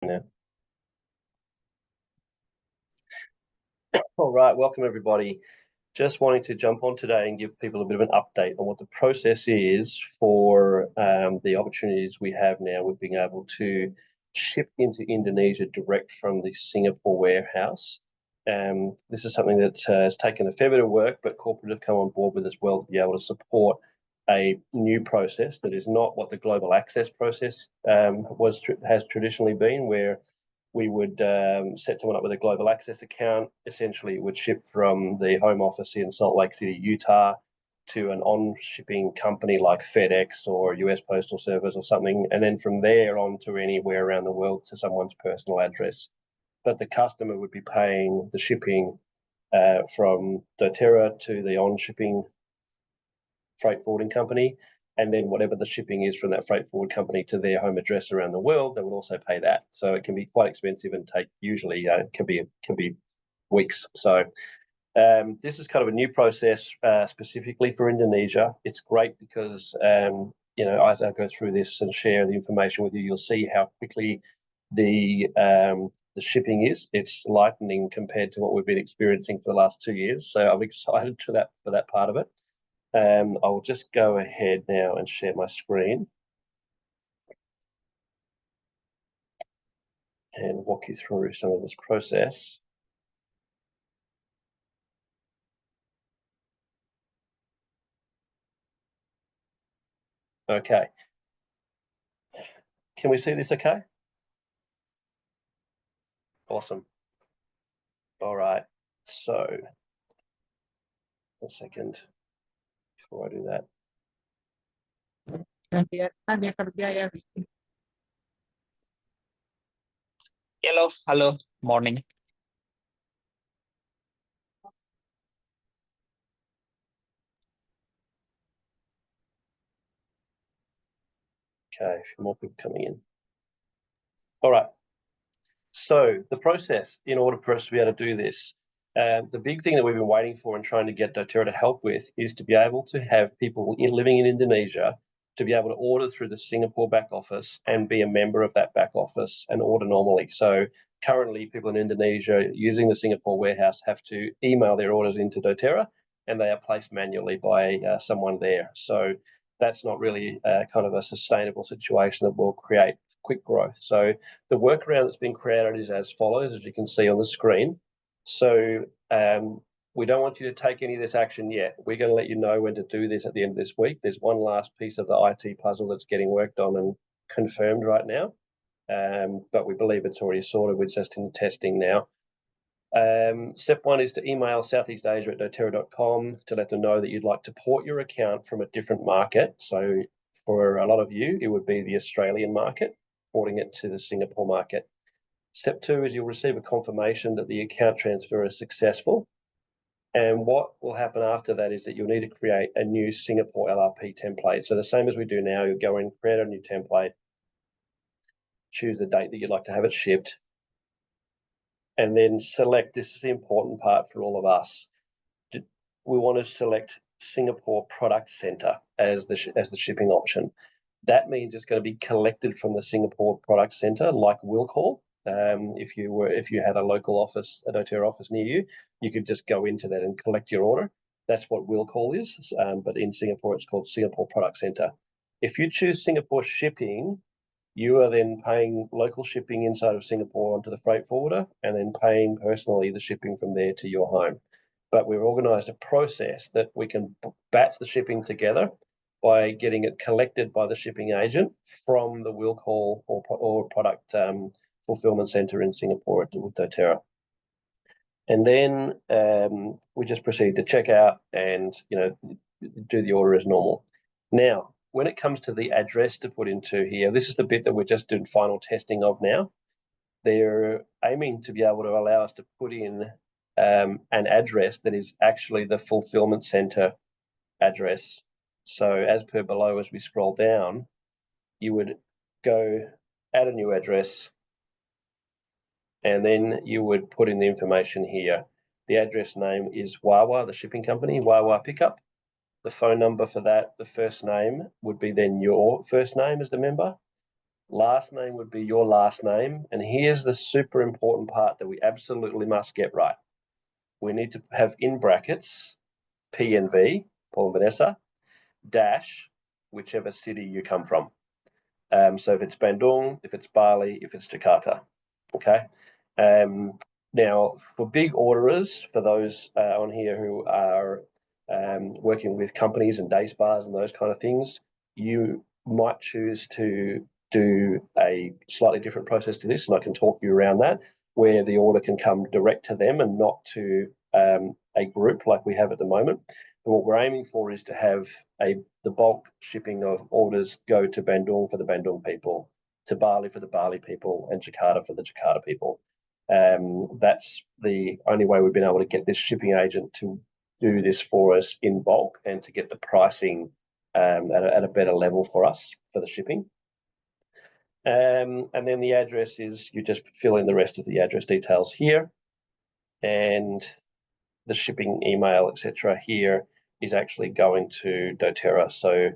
Yeah. All right, welcome everybody. Just wanting to jump on today and give people a bit of an update on what the process is for the opportunities we have now with being able to ship into Indonesia direct from the Singapore warehouse. This is something that has taken a fair bit of work, but corporate have come on board with as well to be able to support a new process that is not what the global access process has traditionally been, where we would set someone up with a global access account. Essentially, it would ship from the home office in Salt Lake City, Utah, to an on-shipping company like FedEx or US Postal Service or something, and then from there on to anywhere around the world to someone's personal address. But the customer would be paying the shipping from doTERRA to the on-shipping freight forwarding company, and then whatever the shipping is from that freight forward company to their home address around the world, they will also pay that. So it can be quite expensive and take usually can be weeks. So this is kind of a new process specifically for Indonesia. It's great because as I go through this and share the information with you, you'll see how quickly the shipping is. It's lightning compared to what we've been experiencing for the last 2 years. So I'm excited for that part of it. I'll just go ahead now and share my screen and walk you through some of this process. Okay. Can we see this okay? Awesome. All right. So, a second before I do that. Hello, morning. Okay, a few more people coming in. All right. So the process, in order for us to be able to do this, the big thing that we've been waiting for and trying to get doTERRA to help with is to be able to have people living in Indonesia to be able to order through the Singapore back office and be a member of that back office and order normally. So currently people in Indonesia using the Singapore warehouse have to email their orders into doTERRA and they are placed manually by someone there. So that's not really kind of a sustainable situation that will create quick growth. So the workaround that's been created is as follows, as you can see on the screen. So we don't want you to take any of this action yet. We're going to let you know when to do this at the end of this week. There's one last piece of the IT puzzle that's getting worked on and confirmed right now, but we believe it's already sorted. We're just in testing now. Step one is to email southeastasia@doterra.com to let them know that you'd like to port your account from a different market. So for a lot of you, it would be the Australian market, porting it to the Singapore market. Step two is you'll receive a confirmation that the account transfer is successful. And what will happen after that is that you'll need to create a new Singapore LRP template. So the same as we do now, you'll go and create a new template, choose the date that you'd like to have it shipped, and then select, this is the important part for all of us, we want to select Singapore Product Center as the shipping option. That means it's going to be collected from the Singapore Product Center, like will call. If you had a local office, a doTERRA office near you, you could just go into that and collect your order. That's what will call is, but in Singapore, it's called Singapore Product Center. If you choose Singapore shipping, you are then paying local shipping inside of Singapore onto the freight forwarder and then paying personally the shipping from there to your home. But we've organised a process that we can batch the shipping together by getting it collected by the shipping agent from the will call or product fulfillment center in Singapore with doTERRA. And then we just proceed to check out and do the order as normal. Now, when it comes to the address to put into here, this is the bit that we're just doing final testing of now. They're aiming to be able to allow us to put in an address that is actually the fulfillment center address. So as per below, as we scroll down, you would go add a new address, and then you would put in the information here. The address name is Wawa, the shipping company, Wawa Pickup. The phone number for that, the first name would be then your first name as the member. last name would be your last name. And here's the super important part that we absolutely must get right. We need to have in brackets PNV, Paul and Vanessa, dash whichever city you come from. So if it's Bandung, if it's Bali, if it's Jakarta, okay? Now, for big orderers, for those on here who are working with companies and day spas and those kind of things, you might choose to do a slightly different process to this, and I can talk you around that, where the order can come direct to them and not to a group like we have at the moment. And what we're aiming for is to have the bulk shipping of orders go to Bandung for the Bandung people, to Bali for the Bali people, and Jakarta for the Jakarta people. That's the only way we've been able to get this shipping agent to do this for us in bulk and to get the pricing at a better level for us for the shipping. And then the address is, you just fill in the rest of the address details here, and the shipping email, etc. here is actually going to doTERRA. So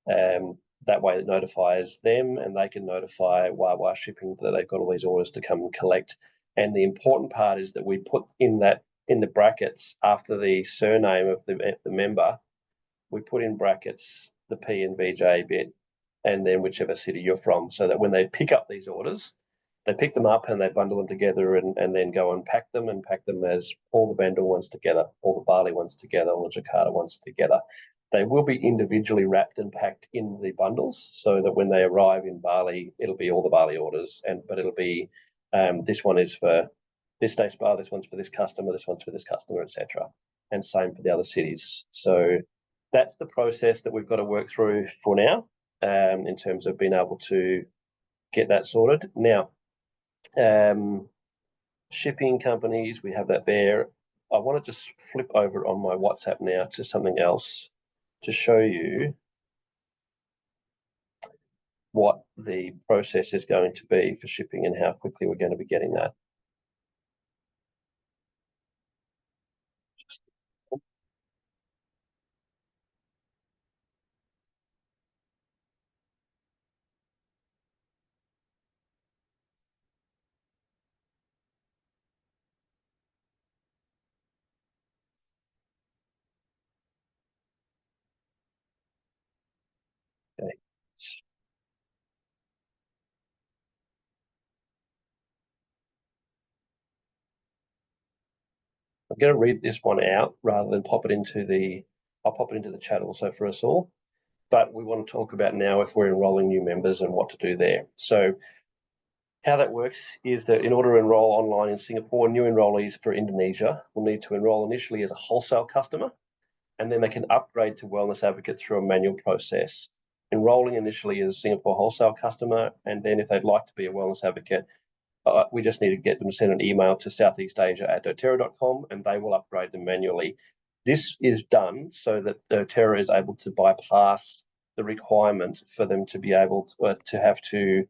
that way it notifies them, and they can notify Wawa Shipping that they've got all these orders to come and collect. And the important part is that we put in the brackets after the surname of the member, we put in brackets the P and VJ bit, and then whichever city you're from, so that when they pick up these orders, they pick them up and they bundle them together and then go and pack them as all the Bandung ones together, all the Bali ones together, all the Jakarta ones together. They will be individually wrapped and packed in the bundles, so that when they arrive in Bali, it'll be all the Bali orders, but it'll be this one is for this day spa, this one's for this customer, etc. And same for the other cities. So that's the process that we've got to work through for now, in terms of being able to get that sorted. Now, shipping companies, we have that there. I want to just flip over on my WhatsApp now to something else to show you what the process is going to be for shipping and how quickly we're going to be getting that. Okay. I'm going to read this one out rather than pop it into I'll pop it into the chat also for us all. But we want to talk about now if we're enrolling new members and what to do there. So how that works is that in order to enroll online in Singapore, new enrollees for Indonesia will need to enroll initially as a wholesale customer, and then they can upgrade to Wellness Advocate through a manual process. Enrolling initially as a Singapore wholesale customer, and then if they'd like to be a Wellness Advocate, we just need to get them to send an email to southeastasia@doterra.com, and they will upgrade them manually. This is done so that doTERRA is able to bypass the requirement for them to be able to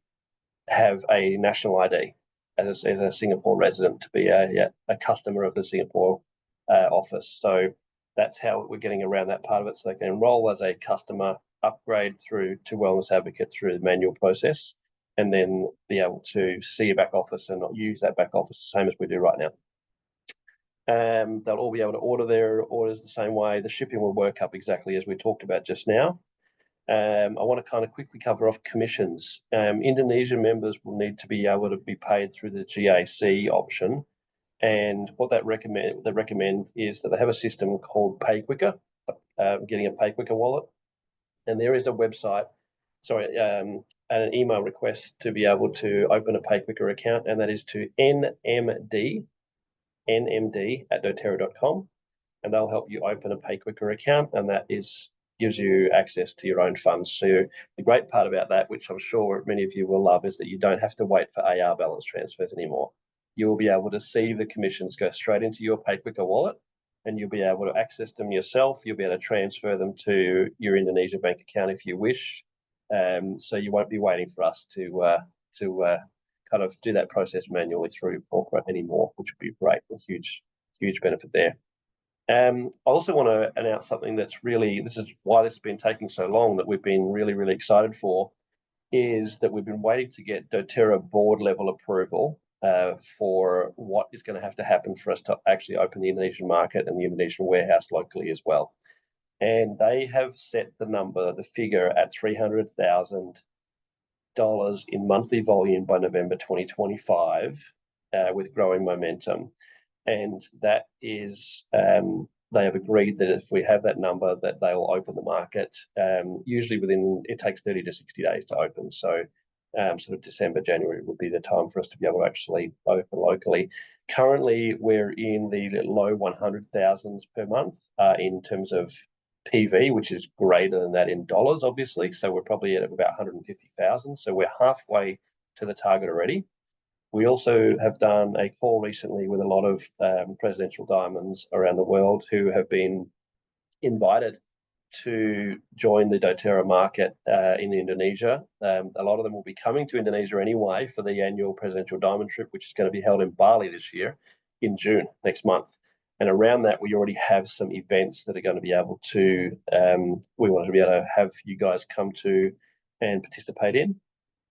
have a national ID as a Singapore resident, to be a customer of the Singapore office. So that's how we're getting around that part of it. So they can enroll as a customer, upgrade through to Wellness Advocate through the manual process, and then be able to see a back office and not use that back office the same as we do right now. They'll all be able to order their orders the same way. The shipping will work up exactly as we talked about just now. I want to kind of quickly cover off commissions. Indonesian members will need to be able to be paid through the GAC option. And what they recommend is that they have a system called Pay Quicker, getting a Pay Quicker wallet. And there is a website, and an email request to be able to open a Pay Quicker account, and that is to nmd at doterra.com, and they'll help you open a Pay Quicker account, and that gives you access to your own funds. So the great part about that, which I'm sure many of you will love, is that you don't have to wait for AR balance transfers anymore. You will be able to see the commissions go straight into your Pay Quicker wallet, and you'll be able to access them yourself. You'll be able to transfer them to your Indonesia bank account if you wish. So you won't be waiting for us to kind of do that process manually through corporate anymore, which would be great. A huge benefit there. I also want to announce something this is why this has been taking so long, that we've been really, really excited for. is that we've been waiting to get doTERRA board level approval for what is going to have to happen for us to actually open the Indonesian market and the Indonesian warehouse locally as well. And they have set the figure at $300,000 in monthly volume by November 2025, with growing momentum. And that is, they have agreed that if we have that number, that they will open the market. Usually it takes 30 to 60 days to open. So sort of December, January would be the time for us to be able to actually open locally. Currently, we're in the low 100,000s per month in terms of PV, which is greater than that in dollars, obviously. So we're probably at about 150,000. So we're halfway to the target already. We also have done a call recently with a lot of presidential diamonds around the world who have been invited to join the doTERRA market in Indonesia. A lot of them will be coming to Indonesia anyway for the annual presidential diamond trip, which is going to be held in Bali this year in June, next month. And around that, we already have some events that are going to be able to, we want to be able to have you guys come to and participate in.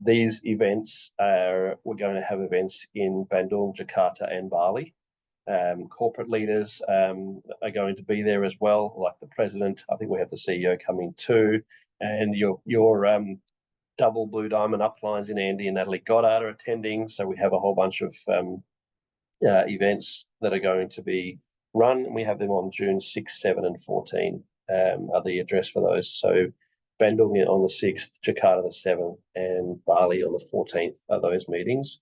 These events we're going to have events in Bandung, Jakarta, and Bali. Corporate leaders are going to be there as well, like the president. I think we have the CEO coming too, and your double blue diamond uplines in Andy and Natalie Goddard are attending. So we have a whole bunch of events that are going to be run, and we have them on June 6, 7, and 14 are the address for those. So Bandung on the 6th, Jakarta the 7th, and Bali on the 14th are those meetings.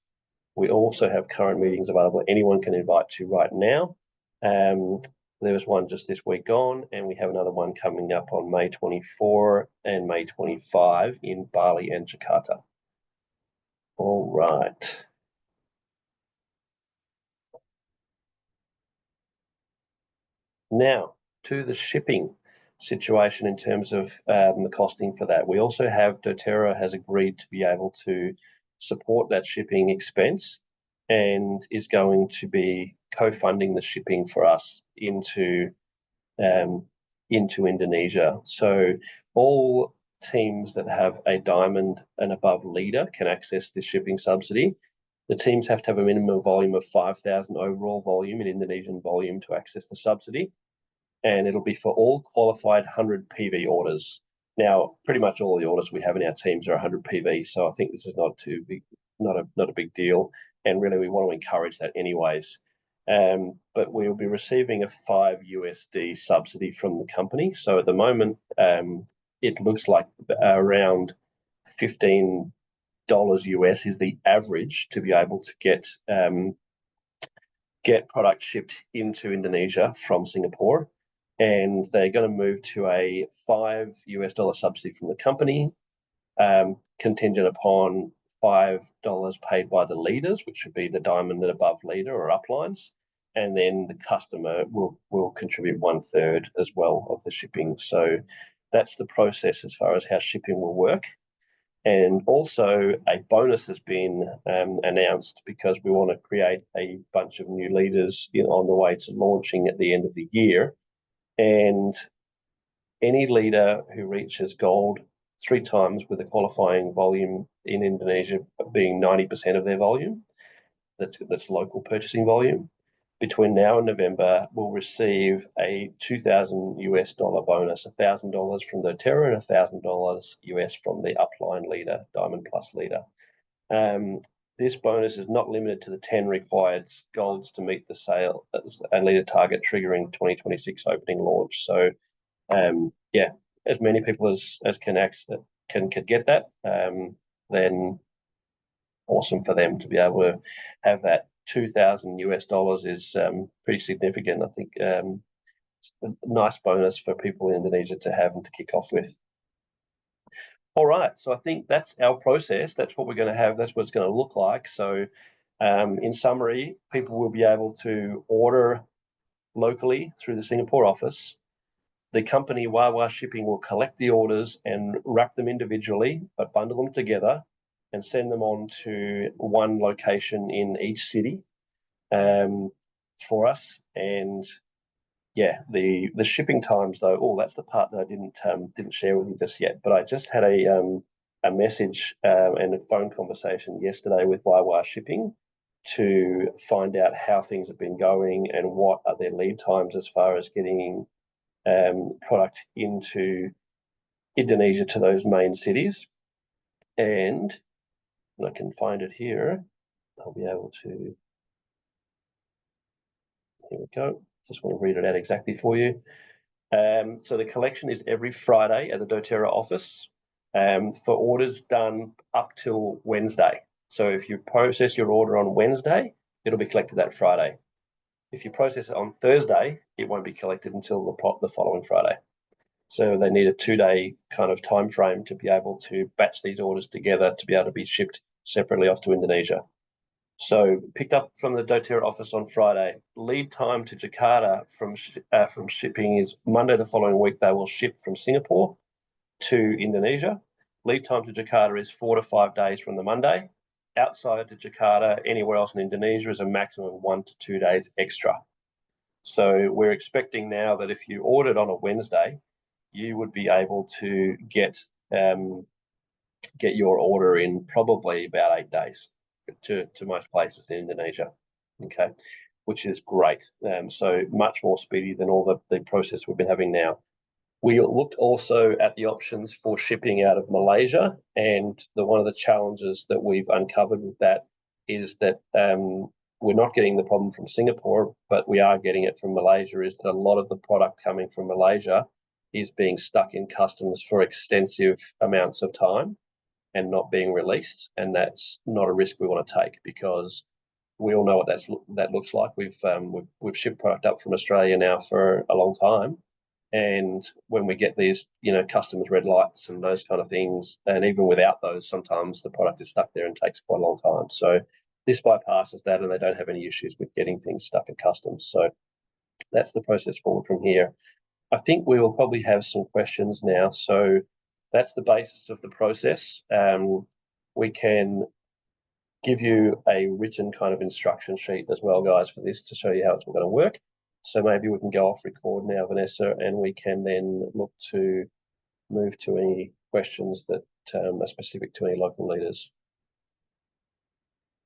We also have current meetings available anyone can invite to right now. There was one just this week gone, and we have another one coming up on May 24 and May 25 in Bali and Jakarta. All right. Now, to the shipping situation in terms of the costing for that. We also have doTERRA has agreed to be able to support that shipping expense and is going to be co-funding the shipping for us into Indonesia. So all teams that have a diamond and above leader can access this shipping subsidy. The teams have to have a minimum volume of 5,000 overall volume in Indonesian volume to access the subsidy, and it'll be for all qualified 100 PV orders. Now, pretty much all the orders we have in our teams are 100 PV, so I think this is not too big, not a big deal, and really we want to encourage that anyways. But we'll be receiving a $5 subsidy from the company. So at the moment, it looks like around $15 is the average to be able to get product shipped into Indonesia from Singapore. And they're going to move to a $5 subsidy from the company, contingent upon $5 paid by the leaders, which would be the diamond and above leader or uplines, and then the customer will contribute 1/3 as well of the shipping. So that's the process as far as how shipping will work. And also a bonus has been announced because we want to create a bunch of new leaders on the way to launching at the end of the year. And any leader who reaches gold 3 times with a qualifying volume in Indonesia being 90% of their volume, that's local purchasing volume, between now and November will receive a $2,000 bonus, $1,000 from doTERRA and $1,000 from the upline leader, Diamond Plus leader. This bonus is not limited to the 10 required golds to meet the sale and leader target triggering 2026 opening launch. So, as many people as can get that, then awesome for them to be able to have that. $2,000 is pretty significant. I think it's a nice bonus for people in Indonesia to have and to kick off with. All right, so I think that's our process. That's what we're going to have. That's what it's going to look like. So in summary, people will be able to order locally through the Singapore office. The company Wawa Shipping will collect the orders and wrap them individually, but bundle them together and send them on to one location in each city for us. And yeah, the shipping times though, that's the part that I didn't share with you just yet. But I just had a a message and a phone conversation yesterday with Waiwa Shipping to find out how things have been going and what are their lead times as far as getting product into Indonesia to those main cities. And I can find it here. I'll be able to. Here we go. Just want to read it out exactly for you. So the collection is every Friday at the doTERRA office for orders done up till Wednesday. So if you process your order on Wednesday, it'll be collected that Friday. If you process it on Thursday, it won't be collected until the following Friday. So they need a 2-day kind of time frame to be able to batch these orders together to be able to be shipped separately off to Indonesia. So picked up from the doTERRA office on Friday. Lead time to Jakarta from shipping is Monday the following week. They will ship from Singapore to Indonesia. Lead time to Jakarta is 4 to 5 days from the Monday. Outside to Jakarta, anywhere else in Indonesia, is a maximum of 1 to 2 days extra. So we're expecting now that if you ordered on a Wednesday, you would be able to get your order in probably about 8 days to most places in Indonesia, okay, which is great. So much more speedy than all the process we've been having now. We looked also at the options for shipping out of Malaysia, and one of the challenges that we've uncovered with that is that we're not getting the problem from Singapore, but we are getting it from Malaysia, is that a lot of the product coming from Malaysia is being stuck in customs for extensive amounts of time and not being released, and that's not a risk we want to take because we all know what that looks like. We've shipped product up from Australia now for a long time, and when we get these customs red lights and those kind of things, and even without those, sometimes the product is stuck there and takes quite a long time. So this bypasses that, and they don't have any issues with getting things stuck at customs. So that's the process forward from here. I think we will probably have some questions now. So that's the basis of the process. We can give you a written kind of instruction sheet as well, guys, for this to show you how it's all going to work. So maybe we can go off record now, Vanessa, and we can then look to move to any questions that are specific to any local leaders.